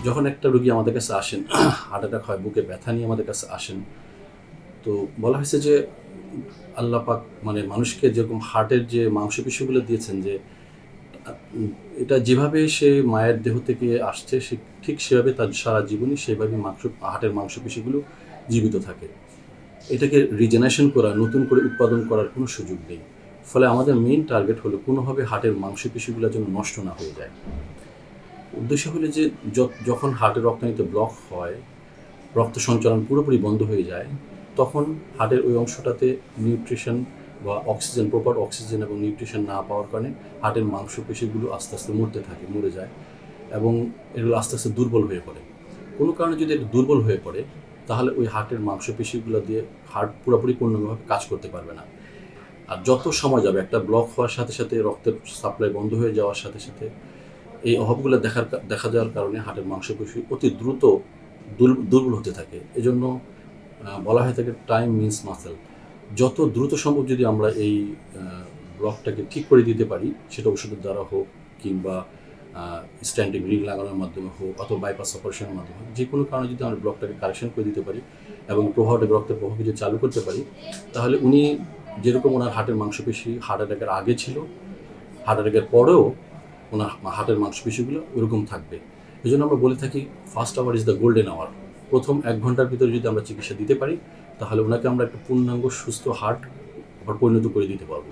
যখন একটা রোগী আমাদের কাছে আসেন, হার্ট অ্যাটাক হয়, বুকে ব্যথা নিয়ে আমাদের কাছে আসেন, তো বলা হয়েছে যে আল্লাহ পাক মানে মানুষকে যেরকম হার্টের যে মাংসপেশিগুলো দিয়েছেন, যে এটা যেভাবে সে মায়ের দেহ থেকে আসছে সে ঠিক সেভাবে তার সারা জীবনই সেভাবে হার্টের মাংসপেশিগুলো জীবিত থাকে। এটাকে রিজেনারেশন করা, নতুন করে উৎপাদন করার কোনো সুযোগ নেই। ফলে আমাদের মেইন টার্গেট হলো কোনোভাবে হার্টের মাংসপেশিগুলো যেন নষ্ট না হয়ে যায়। উদ্দেশ্য হলো যে যখন হার্টের রক্তনালীতে ব্লক হয়, রক্ত সঞ্চালন পুরোপুরি বন্ধ হয়ে যায়, তখন হার্টের ওই অংশটাতে নিউট্রিশন বা অক্সিজেন, প্রপার অক্সিজেন এবং নিউট্রিশন না পাওয়ার কারণে হার্টের মাংসপেশিগুলো আস্তে আস্তে মরে যায় এবং এগুলো আস্তে আস্তে দুর্বল হয়ে পড়ে। কোনো কারণে যদি এটা দুর্বল হয়ে পড়ে, তাহলে ওই হার্টের মাংসপেশিগুলো দিয়ে হার্ট পুরোপুরি পূর্ণভাবে কাজ করতে পারবে না। আর যত সময় যাবে, একটা ব্লক হওয়ার সাথে সাথে রক্তের সাপ্লাই বন্ধ হয়ে যাওয়ার সাথে সাথে এই অভাবগুলো দেখা যাওয়ার কারণে হার্টের মাংসপেশি অতি দ্রুত দুর্বল হতে থাকে। এজন্য বলা হয়ে থাকে টাইম মিনস মাসেল। যত দ্রুত সম্ভব যদি আমরা এই ব্লকটাকে ঠিক করে দিতে পারি, সেটা ওষুধের দ্বারা হোক কিংবা স্ট্যান্ডিং রিং লাগানোর মাধ্যমে হোক অথবা বাইপাস অপারেশনের মাধ্যমে হোক, যে কোনো কারণে যদি আমরা ব্লকটাকে কারেকশন করে দিতে পারি এবং রক্তের প্রবাহকে যদি চালু করতে পারি, তাহলে উনি যেরকম ওনার হার্টের মাংসপেশি হার্ট অ্যাটাকের আগে ছিল, হার্ট অ্যাটাকের পরেও ওনার হার্টের মাংসপেশিগুলো ওরকম থাকবে। এই জন্য আমরা বলে থাকি first hour is the golden hour. প্রথম 1 ঘন্টার ভিতরে যদি আমরা চিকিৎসা দিতে পারি, তাহলে ওনাকে আমরা একটা পূর্ণাঙ্গ সুস্থ হার্ট আবার পরিণত করে দিতে পারবো।